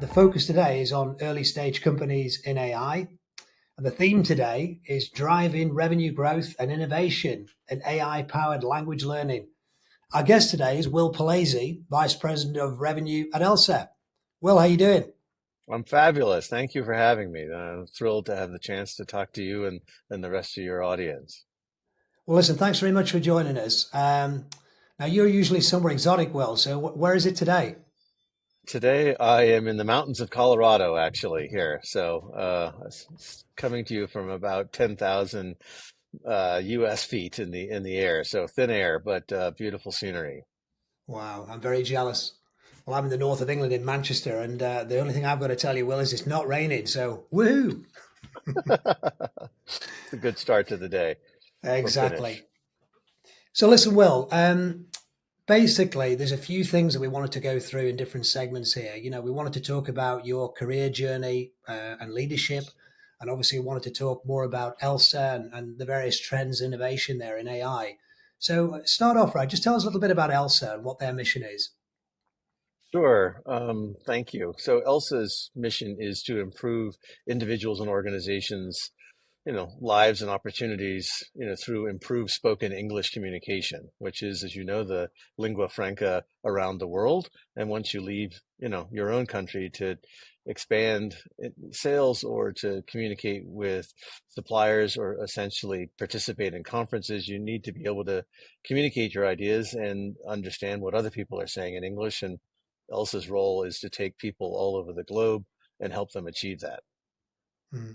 focus today is on early stage companies in AI. And the theme today is driving revenue growth and innovation in AI powered language learning. Our guest today is Will Polese, Vice President of Revenue at ELSA. Will, how you doing? I'm fabulous. Thank you for having me. I'm thrilled to have the chance to talk to you and the rest of your audience. Well, listen, thanks very much for joining us. Now, you're usually somewhere exotic, Will, so where is it today? Today, I am in the mountains of Colorado, actually, here. Coming to you from about 10,000 US feet in the air. So thin air, but beautiful scenery. Wow, I'm very jealous. Well, I'm in the north of England in Manchester, and the only thing I've got to tell you, Will, is it's not raining. So, woohoo! It's a good start to the day or finish. Exactly. So, listen, Will, basically, there's a few things that we wanted to go through in different segments here. We wanted to talk about your career journey and leadership. And obviously, we wanted to talk more about ELSA and the various trends, innovation there in AI. So, start off, right? Just tell us a little bit about ELSA and what their mission is. Sure. Thank you. So ELSA's mission is to improve individuals and organizations lives and opportunities, through improved spoken English communication, which is, as you know, the lingua franca around the world. And once you leave, your own country to expand sales or to communicate with suppliers or essentially participate in conferences, you need to be able to communicate your ideas and understand what other people are saying in English. And Elsa's role is to take people all over the globe and help them achieve that. Hmm.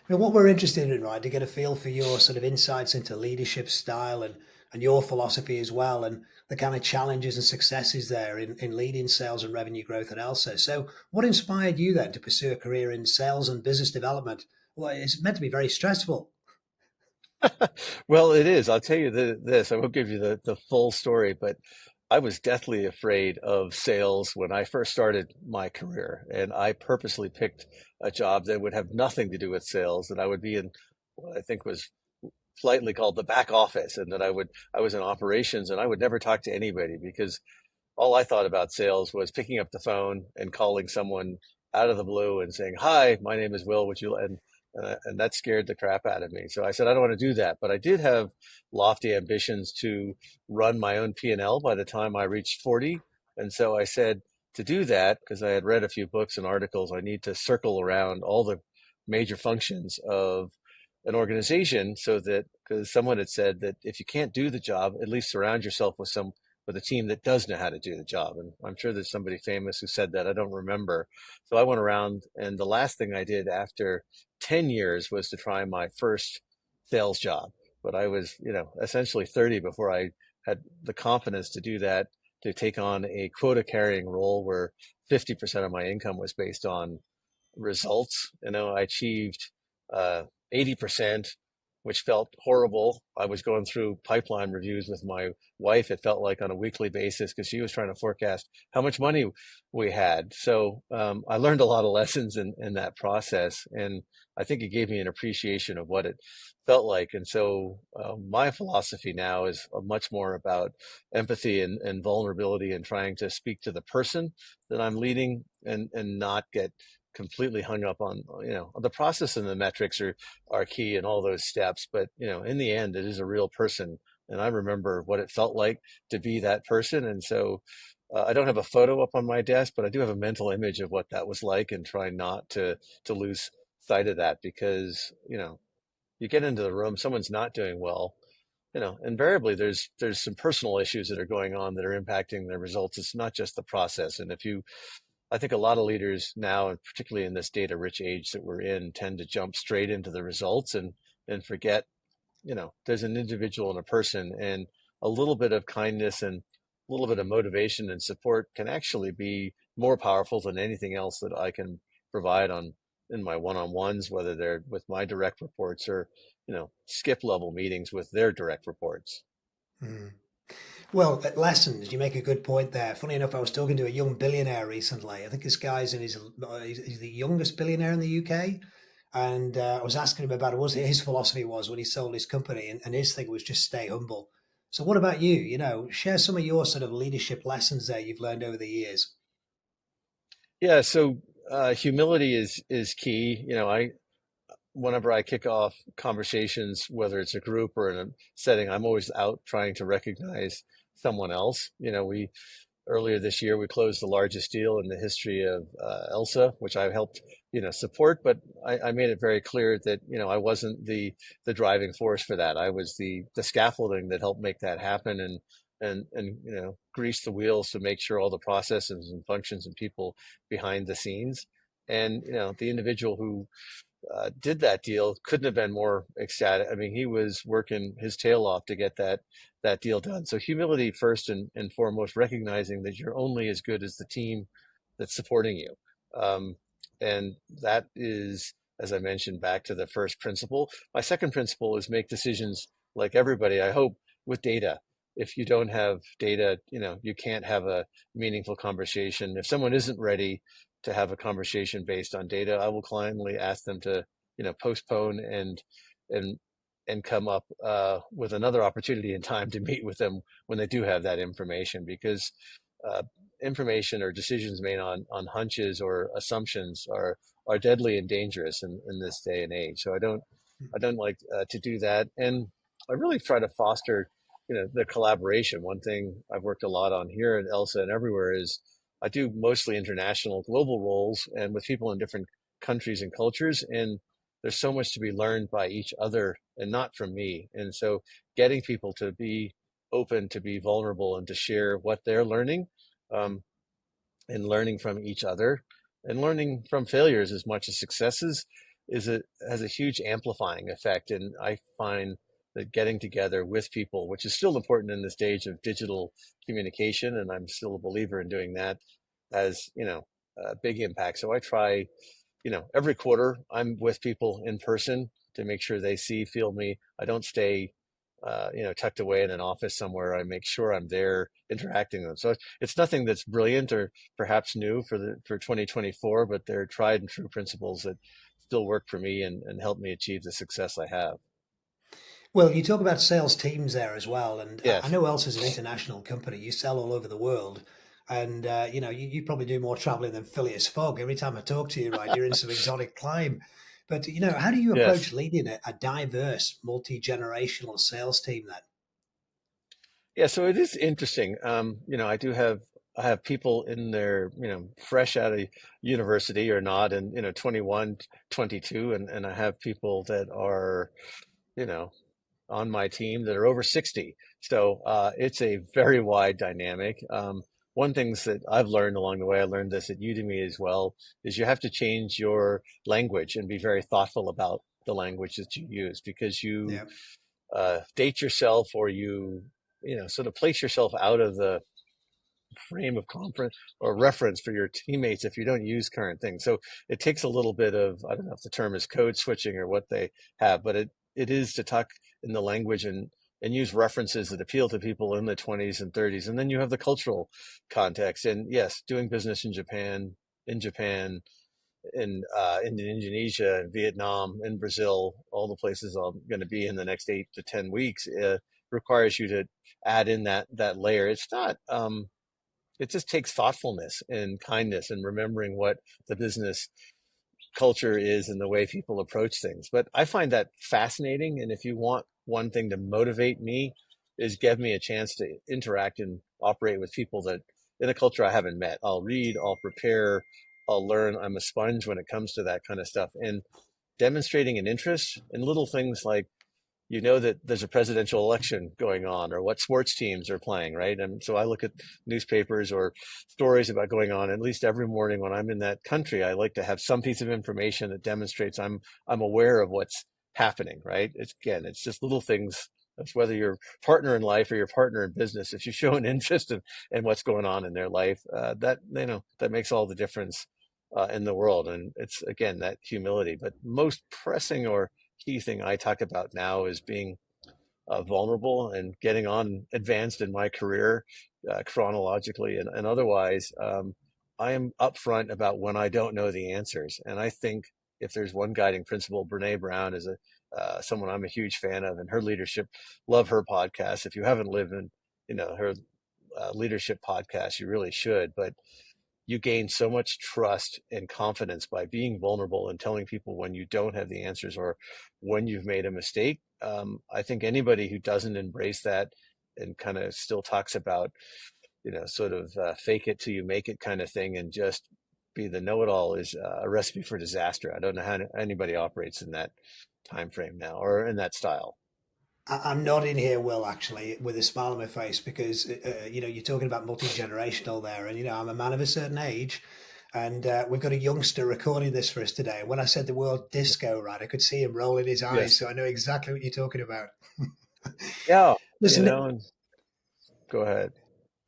Now, what we're interested in, right, to get a feel for your sort of insights into leadership style and your philosophy as well, and the kind of challenges and successes there in leading sales and revenue growth at ELSA. So, what inspired you then to pursue a career in sales and business development? Well, it's meant to be very stressful. Well, it is. I'll tell you this. I won't give you the full story, but I was deathly afraid of sales when I first started my career. And I purposely picked a job that would have nothing to do with sales, that I would be in what I think was politely called the back office, and that I was in operations and I would never talk to anybody because all I thought about sales was picking up the phone and calling someone out of the blue and saying, "Hi, my name is Will. Would you?" And that scared the crap out of me. So I said, I don't want to do that. But I did have lofty ambitions to run my own P&L by the time I reached 40. And so I said, to do that, because I had read a few books and articles, I need to circle around all the major functions of an organization so that, because someone had said that if you can't do the job, at least surround yourself with a team that does know how to do the job. And I'm sure there's somebody famous who said that. I don't remember. So I went around, and the last thing I did after 10 years was to try my first sales job. But I was, essentially 30 before I had the confidence to do that, to take on a quota carrying role where 50% of my income was based on results. I achieved 80%, which felt horrible. I was going through pipeline reviews with my wife. It felt like on a weekly basis because she was trying to forecast how much money we had. So I learned a lot of lessons in that process. And I think it gave me an appreciation of what it felt like. And so my philosophy now is much more about empathy and vulnerability and trying to speak to the person that I'm leading and not get completely hung up on the process, and the metrics are key in all those steps, but in the end it is a real person, and I remember what it felt like to be that person. And so I don't have a photo up on my desk, but I do have a mental image of what that was like, and try not to lose sight of that, because you get into the room, someone's not doing well, invariably there's some personal issues that are going on that are impacting their results. It's not just the process. And I think a lot of leaders now, and particularly in this data rich age that we're in, tend to jump straight into the results and forget, there's an individual and a person, and a little bit of kindness and a little bit of motivation and support can actually be more powerful than anything else that I can provide in my one-on-ones, whether they're with my direct reports or, skip level meetings with their direct reports. Hmm. Well, lessons, you make a good point there. Funny enough, I was talking to a young billionaire recently. I think this guy's in he's the youngest billionaire in the UK. And I was asking him about what his philosophy was when he sold his company. And his thing was just stay humble. So what about you? Share some of your sort of leadership lessons there you've learned over the years. Yeah, so Humility is key. I whenever I kick off conversations, whether it's a group or in a setting, I'm always out trying to recognize someone else. We earlier this year we closed the largest deal in the history of ELSA, which I helped support, but I made it very clear that I wasn't the driving force for that. I was the scaffolding that helped make that happen, and grease the wheels to make sure all the processes and functions and people behind the scenes. And the individual who did that deal couldn't have been more ecstatic. I mean, he was working his tail off to get that deal done. So humility first and foremost, recognizing that you're only as good as the team that's supporting you. Um, and that is, as I mentioned, back to the first principle. My second principle is make decisions like everybody, I hope, with data. If you don't have data, you can't have a meaningful conversation. If someone isn't ready to have a conversation based on data, I will kindly ask them to, postpone and and come up with another opportunity and time to meet with them when they do have that information, because uh, information or decisions made on hunches or assumptions are deadly and dangerous in this day and age. So I don't like to do that, and I really try to foster the collaboration. One thing I've worked a lot on here at ELSA and everywhere is I do mostly international global roles and with people in different countries and cultures, and there's so much to be learned by each other and not from me. And so getting people to be open, to be vulnerable, and to share what they're learning, um, and learning from each other and learning from failures as much as successes has a huge amplifying effect. And I find that getting together with people, which is still important in this age of digital communication, and I'm still a believer in doing that, has a big impact. So I try every quarter I'm with people in person to make sure they see, feel me. I don't stay, tucked away in an office somewhere. I make sure I'm there interacting with them. So it's nothing that's brilliant or perhaps new for 2024, but they're tried and true principles that still work for me and help me achieve the success I have. Well, you talk about sales teams there as well, and I Yes. know ELSA is an international company. You sell all over the world, and you probably do more traveling than Phileas Fogg. Every time I talk to you, right, you're in some exotic climb. But how do you Yes. approach leading a diverse, multi-generational sales team then? Yeah, so it is interesting. I have people in their, fresh out of university or not, and 21, 22, and I have people that are, you know, on my team that are over 60. So it's a very wide dynamic. One things that I've learned along the way, I learned this at Udemy as well, is you have to change your language and be very thoughtful about the language that you use, because you Yeah. date yourself, or sort of place yourself out of the frame of conference or reference for your teammates if you don't use current things. So it takes a little bit of, I don't know if the term is code switching or what they have, but it is to talk in the language and use references that appeal to people in the 20s and 30s. And then you have the cultural context. And yes, doing business in Japan, in Indonesia, and Vietnam, and Brazil, all the places I'm going to be in the next 8 to 10 weeks, requires you to add in that layer. It's not. It just takes thoughtfulness and kindness and remembering what the business culture is and the way people approach things. But I find that fascinating. And if you want one thing to motivate me, is give me a chance to interact and operate with people that in a culture I haven't met. I'll read, I'll prepare, I'll learn. I'm a sponge when it comes to that kind of stuff. And demonstrating an interest in little things like that there's a presidential election going on or what sports teams are playing, right? And so I look at newspapers or stories about going on at least every morning when I'm in that country. I like to have some piece of information that demonstrates I'm aware of what's happening, right? It's just little things. That's whether your partner in life or your partner in business. If you show an interest in what's going on in their life, that makes all the difference in the world. And it's again that humility. But most pressing or key thing I talk about now is being vulnerable and getting on advanced in my career, chronologically and otherwise. I am upfront about when I don't know the answers. And I think if there's one guiding principle, Brene Brown is someone I'm a huge fan of, and her leadership. Love her podcast. If you haven't lived in, her leadership podcast, you really should. But you gain so much trust and confidence by being vulnerable and telling people when you don't have the answers or when you've made a mistake. I think anybody who doesn't embrace that and kind of still talks about, sort of fake it till you make it kind of thing and just be the know-it-all is a recipe for disaster. I don't know how anybody operates in that time frame now or in that style. I'm nodding here, Will, actually, with a smile on my face because you're talking about multi-generational there, and I'm a man of a certain age, and we've got a youngster recording this for us today. And when I said the word disco, right, I could see him rolling his eyes, Yes. so I know exactly what you're talking about. Yeah. Listen, And go ahead.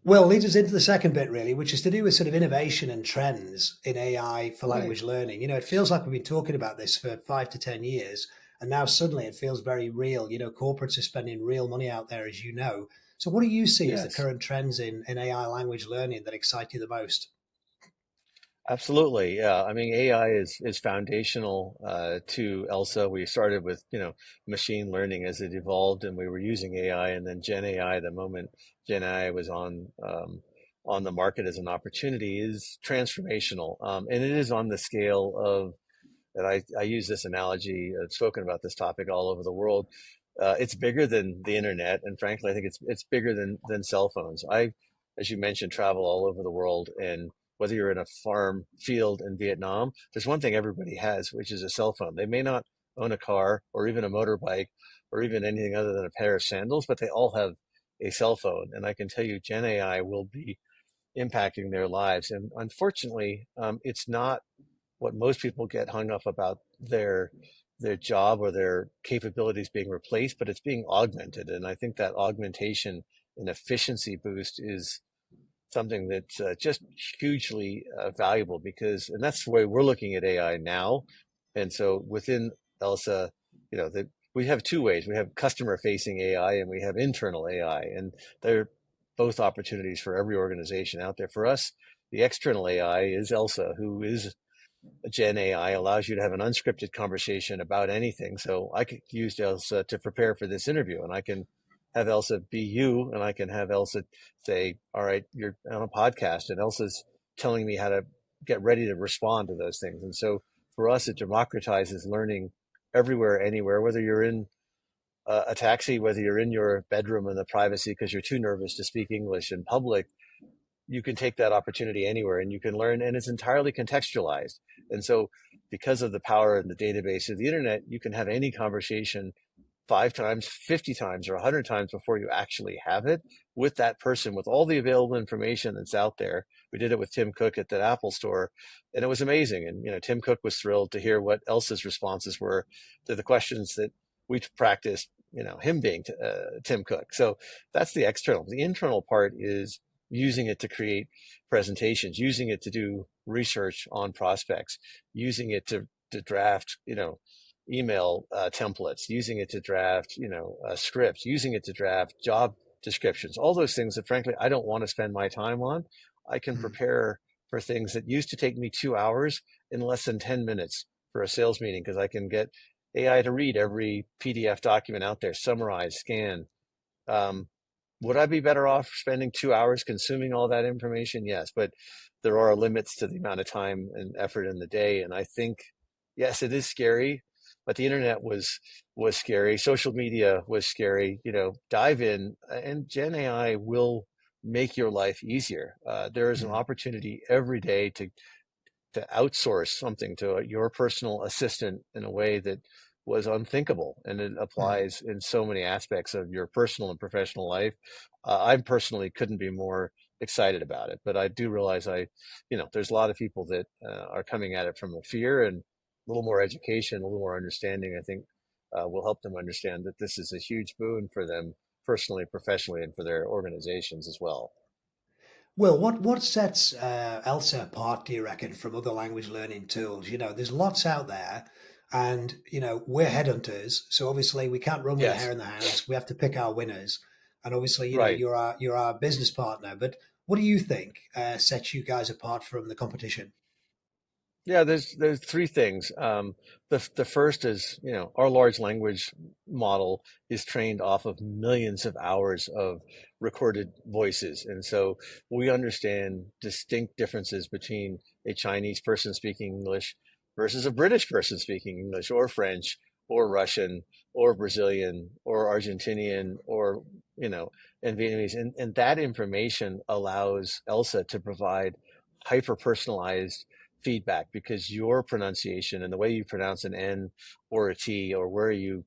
Will leads us into the second bit, really, which is to do with sort of innovation and trends in AI for Right. language learning. It feels like we've been talking about this for 5 to 10 years, and now suddenly it feels very real. Corporates are spending real money out there, as you know. So, what do you see as the Yes. current trends in AI language learning that excite you the most? Absolutely, yeah. I mean, AI is foundational to ELSA. We started with, machine learning as it evolved, and we were using AI, and then Gen AI, the moment Gen AI was on the market as an opportunity, is transformational, and it is on the scale of. And I use this analogy. I've spoken about this topic all over the world. It's bigger than the internet, and frankly, I think it's bigger than cell phones. As you mentioned, travel all over the world, and whether you're in a farm field in Vietnam, there's one thing everybody has, which is a cell phone. They may not own a car or even a motorbike or even anything other than a pair of sandals, but they all have a cell phone. And I can tell you, Gen AI will be impacting their lives. And unfortunately, it's not what most people get hung up about their job or their capabilities being replaced, but it's being augmented. And I think that augmentation and efficiency boost is something that's just hugely valuable and that's the way we're looking at AI now. And so within ELSA, we have two ways. We have customer facing AI and we have internal AI, and they're both opportunities for every organization out there. For us, the external AI is ELSA, who is Gen AI, allows you to have an unscripted conversation about anything. So I could use Elsa to prepare for this interview, and I can have Elsa be you, and I can have Elsa say, "All right, you're on a podcast," and Elsa's telling me how to get ready to respond to those things. And so for us, it democratizes learning everywhere, anywhere, whether you're in a taxi, whether you're in your bedroom in the privacy because you're too nervous to speak English in public, you can take that opportunity anywhere and you can learn, and it's entirely contextualized. And so because of the power and the database of the internet, you can have any conversation 5 times, 50 times, or 100 times before you actually have it with that person, with all the available information that's out there. We did it with Tim Cook at the Apple store, and it was amazing. And Tim Cook was thrilled to hear what Elsa's responses were to the questions that we practiced. Him being Tim Cook. So that's the external. The internal part is using it to create presentations, using it to do research on prospects, using it to draft, email templates, using it to draft, scripts, using it to draft job descriptions, all those things that frankly I don't want to spend my time on. I can Mm, prepare for things that used to take me 2 hours in less than 10 minutes for a sales meeting because I can get AI to read every PDF document out there, summarize, scan. Um, would I be better off spending 2 hours consuming all that information? Yes, but there are limits to the amount of time and effort in the day. And I think, yes, it is scary, but the internet was scary. Social media was scary. Dive in, and Gen AI will make your life easier. There is an mm, opportunity every day to outsource something to your personal assistant in a way that was unthinkable. And it mm. applies in so many aspects of your personal and professional life. I personally couldn't be more excited about it, but I do realize there's a lot of people that are coming at it from a fear, and a little more education, a little more understanding, I think will help them understand that this is a huge boon for them personally, professionally, and for their organizations as well. Will, what sets ELSA apart, do you reckon, from other language learning tools? There's lots out there, and we're headhunters, so obviously we can't run with the hare Yes, in the hounds. We have to pick our winners, and obviously, right. you're our business partner. But what do you think sets you guys apart from the competition? Yeah, there's three things. The first is, our large language model is trained off of millions of hours of recorded voices, and so we understand distinct differences between a Chinese person speaking English versus a British person speaking English, or French, or Russian, or Brazilian, or Argentinian, or you know, and Vietnamese, and that information allows ELSA to provide hyper personalized feedback because your pronunciation and the way you pronounce an N or a T, or where you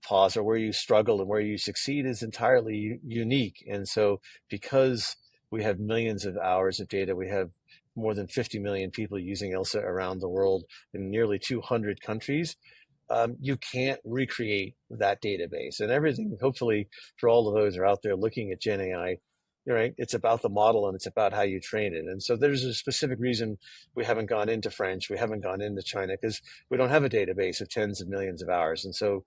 pause or where you struggle and where you succeed, is entirely unique. And so, because we have millions of hours of data, we have more than 50 million people using ELSA around the world in nearly 200 countries. You can't recreate that database, and everything, hopefully, for all of those who are out there looking at Gen AI, right? It's about the model and it's about how you train it. And so there's a specific reason we haven't gone into French, we haven't gone into China, because we don't have a database of tens of millions of hours. And so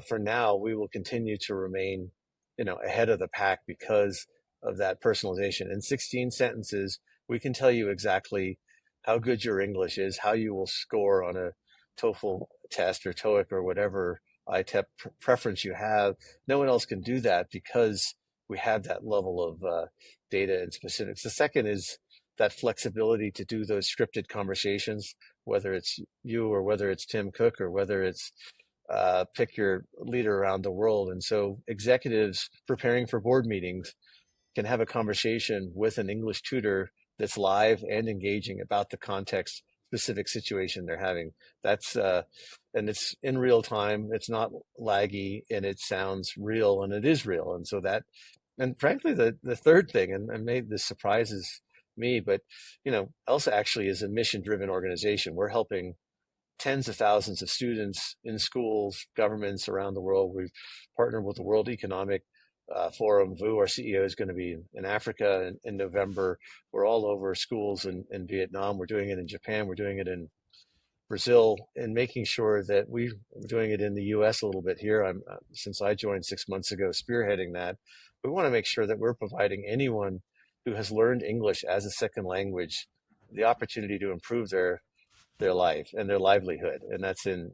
for now, we will continue to remain, ahead of the pack because of that personalization. In 16 sentences, we can tell you exactly how good your English is, how you will score on a TOEFL test or TOEIC or whatever ITEP preference you have. No one else can do that because we have that level of data and specifics. The second is that flexibility to do those scripted conversations, whether it's you or whether it's Tim Cook or whether it's pick your leader around the world. And so executives preparing for board meetings can have a conversation with an English tutor that's live and engaging about the context specific situation they're having. That's and it's in real time. It's not laggy, and it sounds real, and it is real. And so that, and frankly, the third thing, and maybe this surprises me, but ELSA actually is a mission driven organization. We're helping tens of thousands of students in schools, governments around the world. We've partnered with the World Economic Forum. Vu, our CEO, is going to be in Africa in November. We're all over schools in Vietnam. We're doing it in Japan. We're doing it in Brazil, and making sure that we're doing it in the U.S. a little bit here. I'm since I joined 6 months ago, spearheading that. We want to make sure that we're providing anyone who has learned English as a second language the opportunity to improve their life and their livelihood, and that's in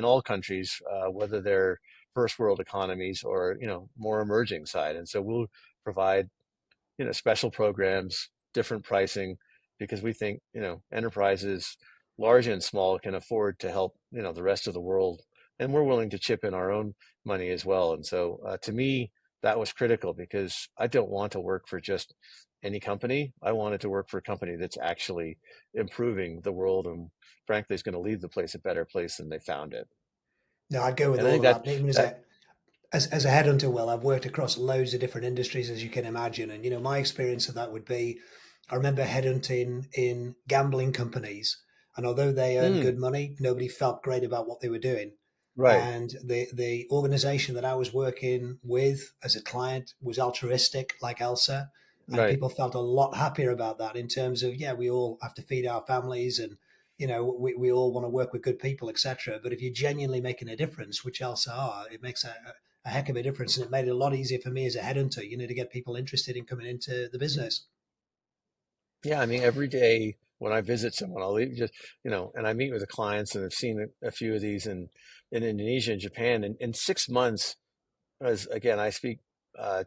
all countries, whether they're first world economies or more emerging side. And so we'll provide special programs, different pricing, because we think enterprises, large and small, can afford to help the rest of the world, and we're willing to chip in our own money as well. And so to me, that was critical because I don't want to work for just any company. I wanted to work for a company that's actually improving the world and frankly is going to leave the place a better place than they found it. No, I'd go with And I all think of that. Even that as a headhunter, well, I've worked across loads of different industries, as you can imagine, and my experience of that would be, I remember headhunting in gambling companies, and although they earned mm, good money, nobody felt great about what they were doing. right, And the organization that I was working with as a client was altruistic, like ELSA, and right. people felt a lot happier about that in terms of, yeah, we all have to feed our families, and we all want to work with good people, etc. But if you're genuinely making a difference, which ELSA are, it makes a heck of a difference, and it made it a lot easier for me as a headhunter, to get people interested in coming into the business. Yeah, I mean, every day when I visit someone, I'll leave just, and I meet with the clients, and I've seen a few of these in Indonesia and Japan. And in 6 months, as again, I speak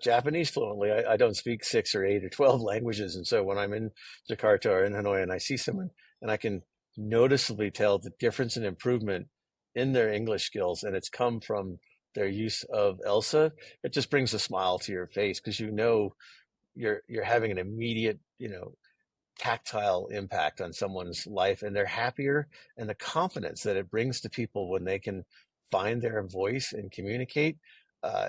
Japanese fluently. I don't speak six or eight or 12 languages. And so when I'm in Jakarta or in Hanoi and I see someone and I can noticeably tell the difference and improvement in their English skills, and it's come from their use of ELSA, it just brings a smile to your face because you're having an immediate, tactile impact on someone's life, and they're happier, and the confidence that it brings to people when they can find their voice and communicate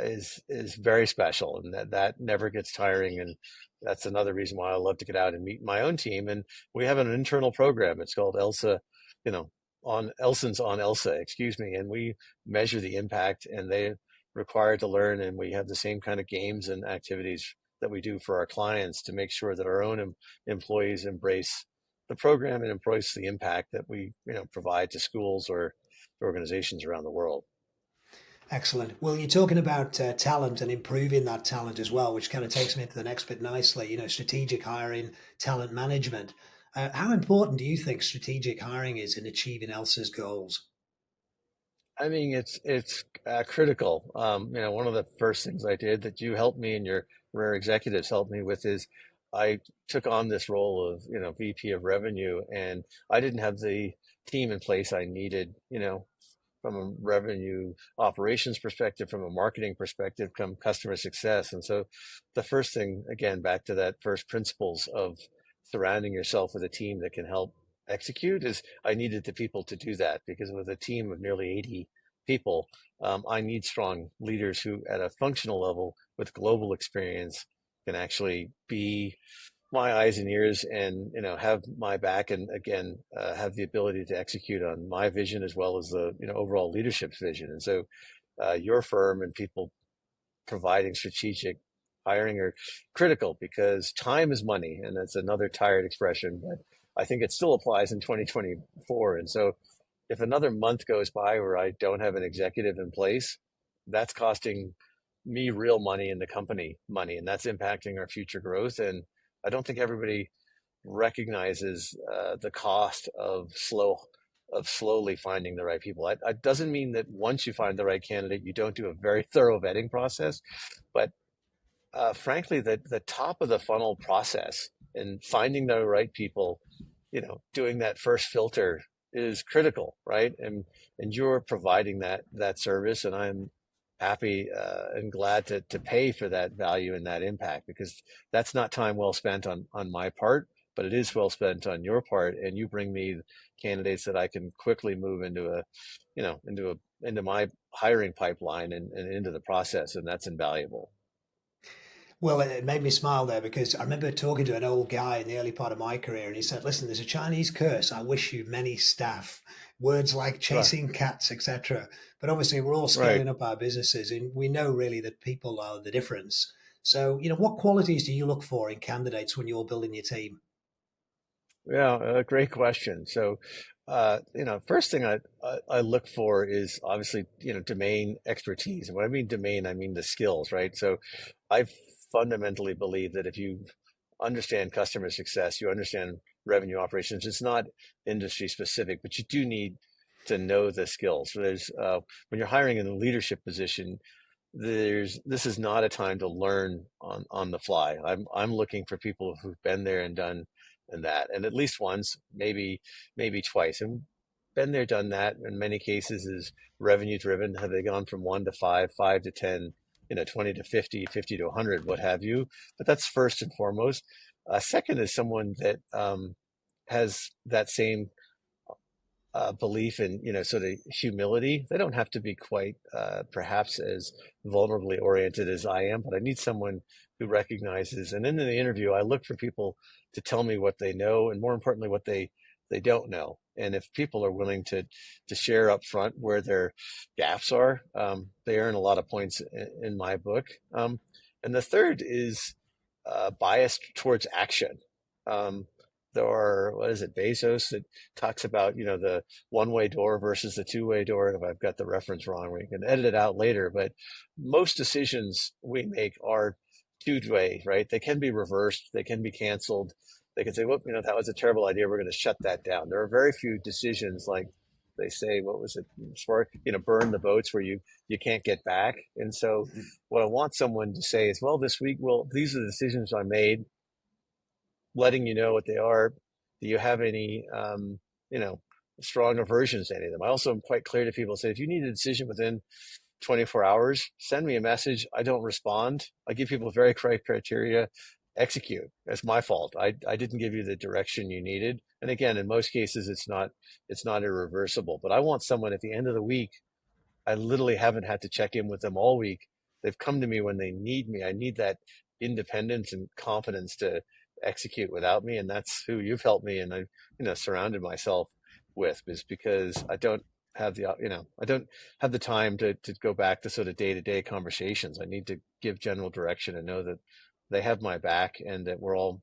is very special, and that never gets tiring. And that's another reason why I love to get out and meet my own team. And we have an internal program. It's called ELSA, you know on Elson's on ELSA, excuse me, and we measure the impact, and they're required to learn, and we have the same kind of games and activities that we do for our clients to make sure that our own employees embrace the program and embrace the impact that we provide to schools or organizations around the world. Excellent. Well, you're talking about talent and improving that talent as well, which kind of takes me into the next bit nicely. Strategic hiring, talent management. How important do you think strategic hiring is in achieving ELSA's goals? I mean, it's critical. One of the first things I did that you helped me and your rare executives helped me with is I took on this role of, VP of revenue, and I didn't have the team in place I needed, from a revenue operations perspective, from a marketing perspective, from customer success. And so the first thing, again, back to that first principles of surrounding yourself with a team that can help execute is I needed the people to do that because with a team of nearly 80 people, I need strong leaders who at a functional level with global experience can actually be my eyes and ears and have my back and again have the ability to execute on my vision as well as the overall leadership's vision. And so your firm and people providing strategic hiring are critical because time is money, and that's another tired expression, but I think it still applies in 2024. And so if another month goes by where I don't have an executive in place, that's costing me real money and the company money, and that's impacting our future growth. And I don't think everybody recognizes the cost of slowly finding the right people. It doesn't mean that once you find the right candidate, you don't do a very thorough vetting process, but frankly, the top of the funnel process and finding the right people, doing that first filter is critical, right? And you're providing that service, and I'm happy and glad to pay for that value and that impact because that's not time well spent on my part, but it is well spent on your part, and you bring me candidates that I can quickly move into into my hiring pipeline and into the process, and that's invaluable. Well, it made me smile there because I remember talking to an old guy in the early part of my career, and he said, "Listen, there's a Chinese curse. I wish you many staff." Words like Right. chasing cats, etc. But obviously, we're all Right. scaling up our businesses, and we know really that people are the difference. So, what qualities do you look for in candidates when you're building your team? Yeah, great question. So, first thing I look for is obviously, domain expertise. And when I mean domain, I mean the skills, right? So I fundamentally believe that if you understand customer success, you understand revenue operations, it's not industry specific, but you do need to know the skills. So when you're hiring in a leadership position, this is not a time to learn on the fly. I'm looking for people who've been there and done and that, and at least once, maybe twice, and been there, done that. In many cases, is revenue driven. Have they gone from 1 to 5, 5 to 10, 20 to 50, 50 to 100, what have you? But that's first and foremost. Second is someone that has that same belief in sort of humility. They don't have to be quite perhaps as vulnerably oriented as I am, but I need someone who recognizes. And in the interview, I look for people to tell me what they know, and more importantly, what they don't know. And if people are willing to share up front where their gaps are, they earn a lot of points in my book. And the third is biased towards action. Um, there are, what is it, Bezos that talks about, the one-way door versus the two-way door. If I've got the reference wrong, we can edit it out later. But most decisions we make are two-way, right? They can be reversed. They can be canceled. They can say, well, that was a terrible idea. We're going to shut that down. There are very few decisions like they say, what was it, spark, burn the boats where you can't get back. And so what I want someone to say is, well, this week, well, these are the decisions I made, letting you know what they are. Do you have any, you know, strong aversions to any of them? I also am quite clear to people, say, if you need a decision within 24 hours, send me a message. I don't respond. I give people very clear criteria. Execute. That's my fault. I didn't give you the direction you needed. And again, in most cases, it's not irreversible. But I want someone at the end of the week. I literally haven't had to check in with them all week. They've come to me when they need me. I need that independence and confidence to execute without me. And that's who you've helped me and I've, surrounded myself with, is because I don't have the time to go back to sort of day-to-day conversations. I need to give general direction and know that they have my back and that we're all,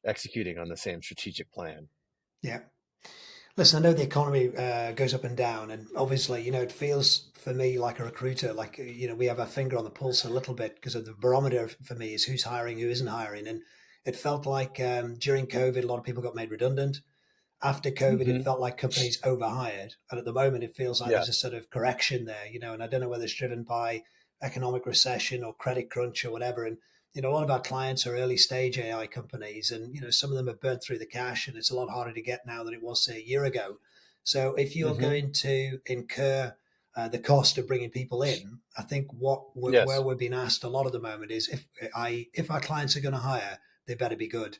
executing on the same strategic plan. Yeah. Listen, I know the economy goes up and down, and obviously, it feels for me like a recruiter, like we have our finger on the pulse a little bit because of the barometer for me is who's hiring, who isn't hiring, and It felt like during COVID, a lot of people got made redundant. After COVID, it Hmm. felt like companies overhired. And at the moment, it feels like Yeah. there's a sort of correction there, and I don't know whether it's driven by economic recession or credit crunch or whatever. And, a lot of our clients are early stage AI companies, and, some of them have burnt through the cash, and it's a lot harder to get now than it was, say, a year ago. So if you're Hmm. going to incur the cost of bringing people in, I think where Yes. we're being asked a lot at the moment is if our clients are going to hire, they better be good.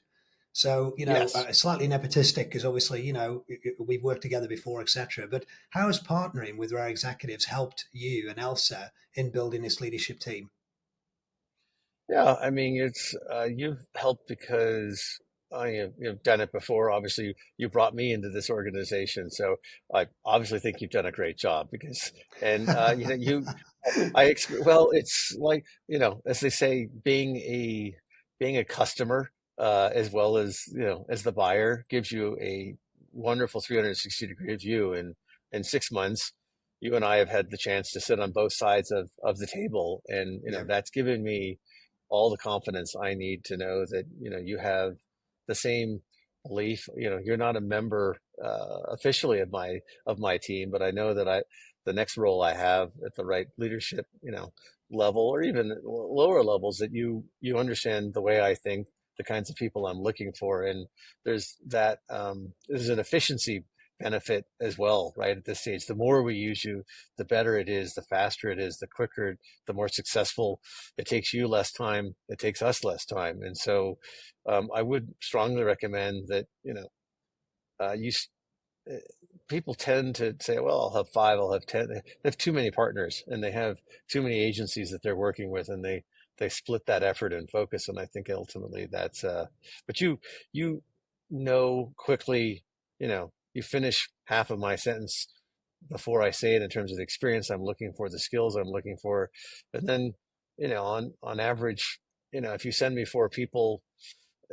So, Yes. slightly nepotistic because obviously, we've worked together before, etc. But how has partnering with our executives helped you and ELSA in building this leadership team? Yeah, I mean, it's you've helped because I have you've done it before. Obviously, you brought me into this organization, so I obviously think you've done a great job because, and well, it's like, as they say, being a customer, as well as, as the buyer, gives you a wonderful 360-degree view. And in 6 months, you and I have had the chance to sit on both sides of the table, and Yeah, that's given me all the confidence I need to know that, you have the same belief. You're not a member officially of my team, but I know that the next role I have at the right leadership, level, or even lower levels, that you understand the way I think, the kinds of people I'm looking for. And there's an efficiency benefit as well, right? At this stage, the more we use you, the better it is, the faster it is, the quicker, the more successful. It takes you less time, it takes us less time. And so, I would strongly recommend that, you uh, people tend to say, well, I'll have five, I'll have 10. They have too many partners, and they have too many agencies that they're working with, and they split that effort and focus. And I think ultimately but you know quickly, you finish half of my sentence before I say it in terms of the experience I'm looking for, the skills I'm looking for. And then, on average, if you send me four people,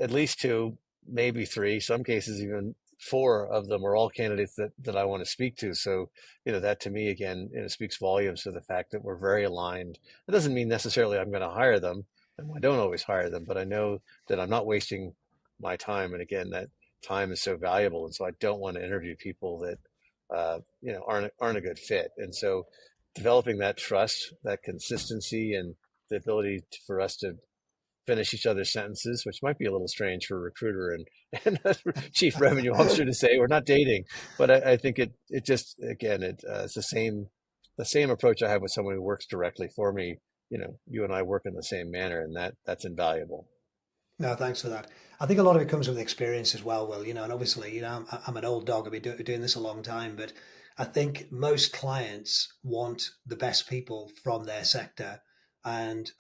at least two, maybe three, some cases even four of them are all candidates that I want to speak to. So, that to me, again, speaks volumes to the fact that we're very aligned. It doesn't mean necessarily I'm going to hire them, and I don't always hire them, but I know that I'm not wasting my time. And again, that time is so valuable. And so I don't want to interview people that, aren't a good fit. And so developing that trust, that consistency, and the ability for us to finish each other's sentences, which might be a little strange for a recruiter and a chief revenue officer to say. We're not dating, but I think it just, again, it's the same approach I have with someone who works directly for me. You and I work in the same manner, and that's invaluable. No, thanks for that. I think a lot of it comes with experience as well, Will, and obviously, I'm an old dog. I've been doing this a long time, but I think most clients want the best people from their sector. And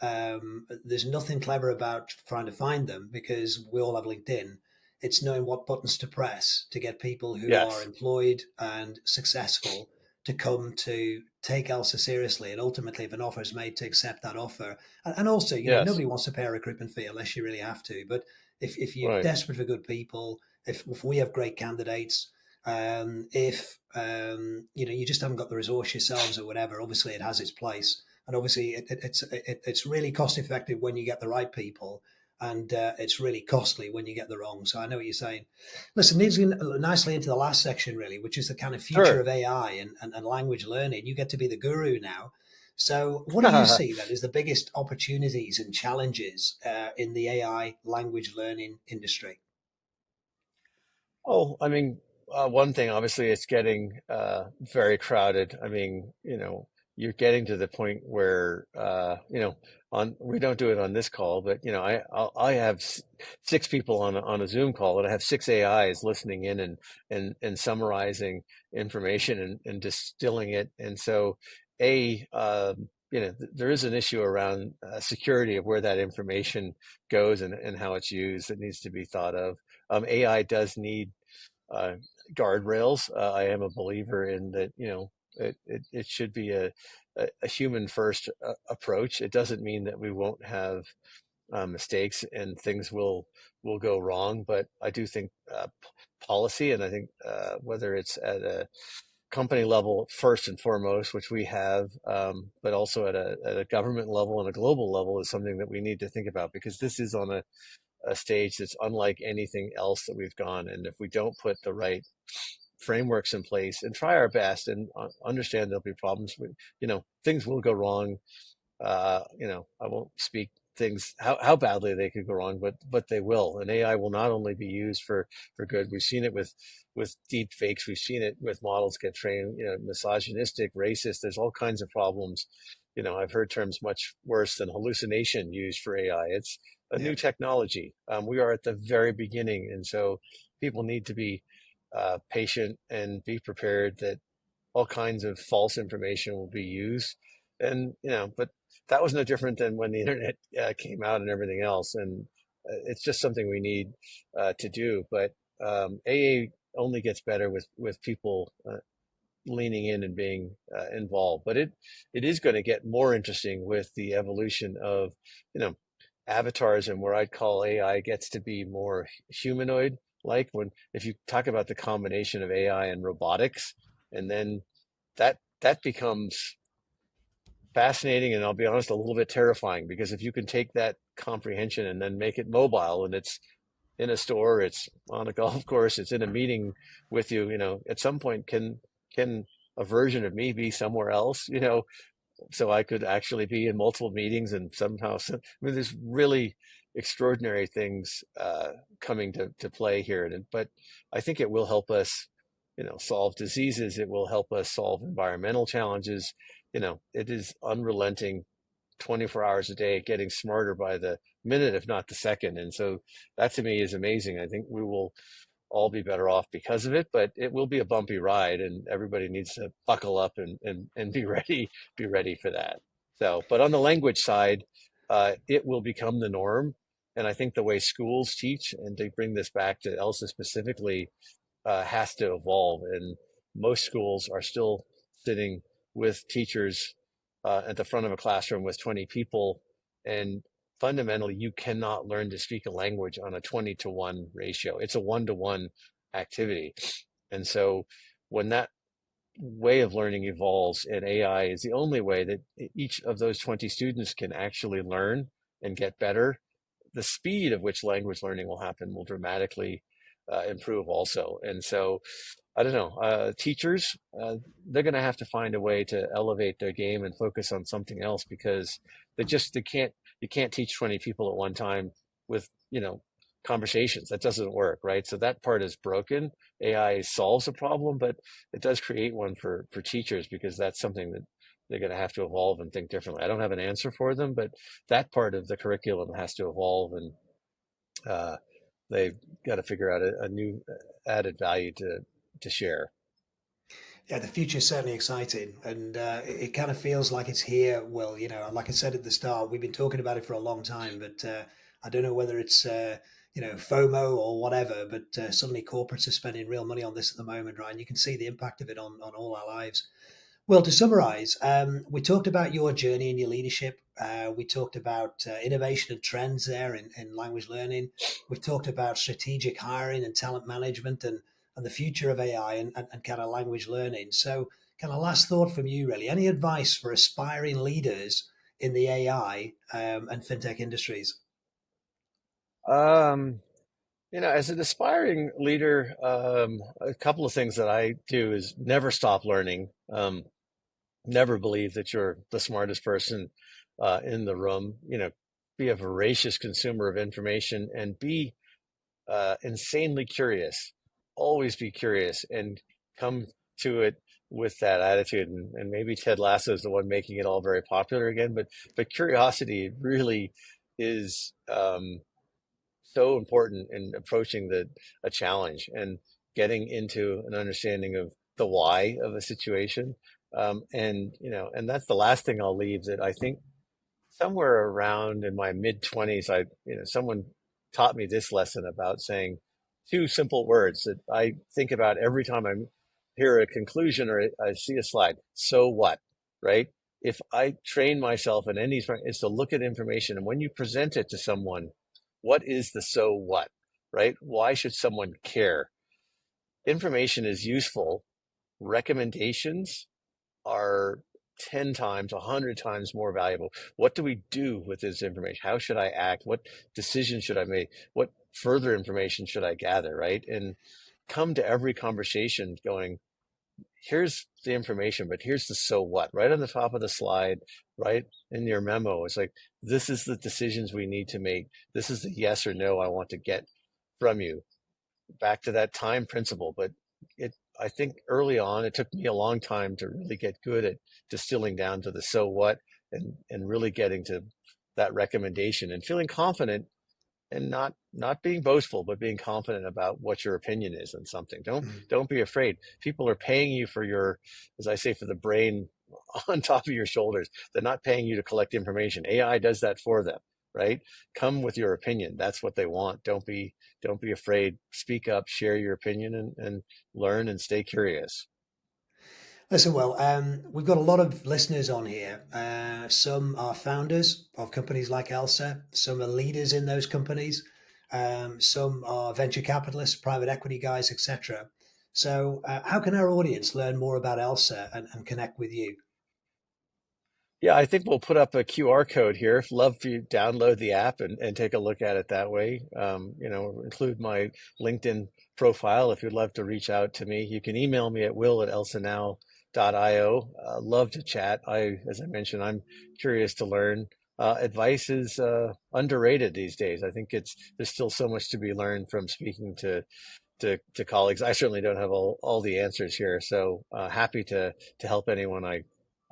there's nothing clever about trying to find them because we all have LinkedIn. It's knowing what buttons to press to get people who are Yes, employed and successful to come to take ELSA seriously. And ultimately, if an offer is made, to accept that offer. And also, yes, nobody wants to pay a recruitment fee unless you really have to. But if you're right. desperate for good people, if we have great candidates, if you just haven't got the resource yourselves or whatever, obviously it has its place, and obviously it's really cost effective when you get the right people, and it's really costly when you get the wrong. So I know what you're saying. Listen, leads nicely into the last section, really, which is the kind of future Sure. of AI and language learning. You get to be the guru now. So, what do you see then as the biggest opportunities and challenges in the AI language learning industry? Oh, I mean, one thing, obviously, it's getting very crowded. I mean, you're getting to the point where, on we don't do it on this call, but I have six people on a Zoom call, and I have six AIs listening in and summarizing information and distilling it. And so, there is an issue around security of where that information goes and how it's used that needs to be thought of. AI does need uh, guardrails. I am a believer in that, it should be a human first approach. It doesn't mean that we won't have mistakes and things will go wrong, but I do think policy, and I think whether it's at a company level first and foremost, which we have, but also at a government level and a global level, is something that we need to think about, because this is on a stage that's unlike anything else that we've gone. And if we don't put the right frameworks in place and try our best and understand there'll be problems, things will go wrong. I won't speak things how badly they could go wrong, but they will. And AI will not only be used for good. We've seen it with deep fakes. We've seen it with models get trained, misogynistic, racist. There's all kinds of problems. I've heard terms much worse than hallucination used for AI. It's a Yeah. new technology. We are at the very beginning, and so people need to be patient and be prepared that all kinds of false information will be used. And, but that was no different than when the internet came out and everything else. And it's just something we need to do. But AA only gets better with people leaning in and being involved. But it is going to get more interesting with the evolution of, you know, avatars, and where I'd call AI gets to be more humanoid like. When if you talk about the combination of AI and robotics, and then that becomes fascinating, and I'll be honest, a little bit terrifying, because if you can take that comprehension and then make it mobile, and it's in a store, it's on a golf course, it's in a meeting with you, at some point, can a version of me be somewhere else, so I could actually be in multiple meetings and somehow, I mean, there's really extraordinary things coming to play here. But I think it will help us, solve diseases. It will help us solve environmental challenges. It is unrelenting 24 hours a day, getting smarter by the minute, if not the second. And so that to me is amazing. I think we will all be better off because of it, but it will be a bumpy ride, and everybody needs to buckle up and be ready for that. So, but on the language side, it will become the norm. And I think the way schools teach, and to bring this back to ELSA specifically, has to evolve. And most schools are still sitting with teachers at the front of a classroom with 20 people. And fundamentally, you cannot learn to speak a language on a 20-to-1 ratio. It's a 1-to-1 activity. And so when that way of learning evolves, and AI is the only way that each of those 20 students can actually learn and get better, the speed of which language learning will happen will dramatically improve also. And so, I don't know, teachers, they're going to have to find a way to elevate their game and focus on something else, because they can't, you can't teach 20 people at one time with, conversations. That doesn't work, right? So that part is broken. AI solves a problem, but it does create one for teachers, because that's something that they're going to have to evolve and think differently. I don't have an answer for them, but that part of the curriculum has to evolve, and uh, they've got to figure out a new added value to share. Yeah, the future is certainly exciting, and it kind of feels like it's here. Well, like I said at the start, we've been talking about it for a long time, but I don't know whether it's FOMO or whatever. But suddenly, corporates are spending real money on this at the moment, right? And you can see the impact of it on all our lives. Well, to summarize, we talked about your journey and your leadership. We talked about innovation and trends there in language learning. We've talked about strategic hiring and talent management and the future of AI and kind of language learning. So, kind of last thought from you, really. Any advice for aspiring leaders in the AI and fintech industries? Um, as an aspiring leader, a couple of things that I do is never stop learning. Never believe that you're the smartest person in the room. Be a voracious consumer of information, and be insanely curious. Always be curious and come to it with that attitude. And maybe Ted Lasso is the one making it all very popular again, but curiosity really is so important in approaching a challenge and getting into an understanding of the why of a situation. And that's the last thing I'll leave. That I think somewhere around in my mid 20s, someone taught me this lesson about saying two simple words that I think about every time I hear a conclusion or I see a slide. So what, right? If I train myself in any, is to look at information, and when you present it to someone, what is the so what, right? Why should someone care? Information is useful. Recommendations are 10 times, 100 times more valuable. What do we do with this information? How should I act? What decision should I make? What further information should I gather, right? And come to every conversation going, here's the information, but here's the so what, right on the top of the slide, right in your memo. It's like, this is the decisions we need to make. This is the yes or no I want to get from you. Back to that time principle. But I think early on, it took me a long time to really get good at distilling down to the so what, and really getting to that recommendation and feeling confident, and not being boastful, but being confident about what your opinion is on something. Mhm. Don't be afraid. People are paying you for your, as I say, for the brain on top of your shoulders. They're not paying you to collect information. AI does that for them, right? Come with your opinion. That's what they want. Don't be afraid. Speak up, share your opinion, and learn and stay curious. Listen, well, we've got a lot of listeners on here. Some are founders of companies like ELSA. Some are leaders in those companies. Some are venture capitalists, private equity guys, etc. So, how can our audience learn more about ELSA and connect with you? Yeah, I think we'll put up a QR code here. Love for you to download the app and take a look at it that way. Include my LinkedIn profile if you'd love to reach out to me. You can email me at will@elsanow.io. Love to chat. As I mentioned, I'm curious to learn. Advice is underrated these days. I think there's still so much to be learned from speaking to colleagues. I certainly don't have all the answers here, so happy to help anyone I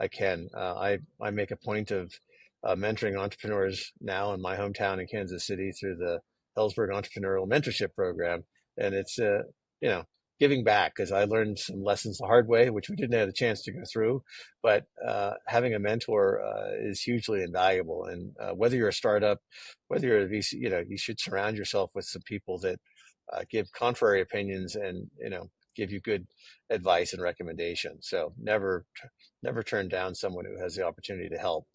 can. I make a point of mentoring entrepreneurs now in my hometown in Kansas City through the Ellsberg Entrepreneurial Mentorship Program, and it's you know giving back because I learned some lessons the hard way, which we didn't have a chance to go through. But having a mentor is hugely invaluable, and whether you're a startup, whether you're a VC, you should surround yourself with some people that give contrary opinions and give you good advice and recommendations. So never turn down someone who has the opportunity to help.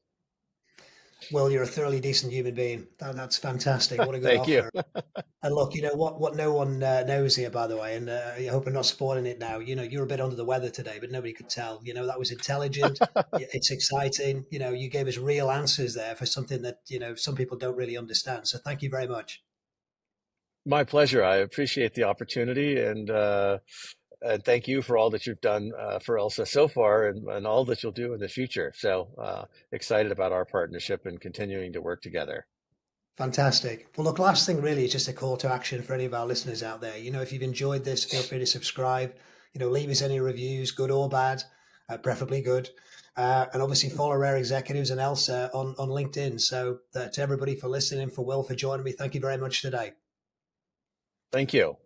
Well, you're a thoroughly decent human being. That's fantastic. What a good Thank you. offer. And look, you know what no one knows here, by the way, and I hope I'm not spoiling it now. You know, you're a bit under the weather today, but nobody could tell. You know, that was intelligent. It's exciting. You know, you gave us real answers there for something that, some people don't really understand. So thank you very much. My pleasure. I appreciate the opportunity, and thank you for all that you've done for Elsa so far, and all that you'll do in the future. So excited about our partnership and continuing to work together. Fantastic. Well, look, last thing really is just a call to action for any of our listeners out there. You know, if you've enjoyed this, feel free to subscribe. You know, leave us any reviews, good or bad, preferably good. And obviously follow Rare Executives and Elsa on LinkedIn. So to everybody for listening, for Will for joining me, thank you very much today. Thank you.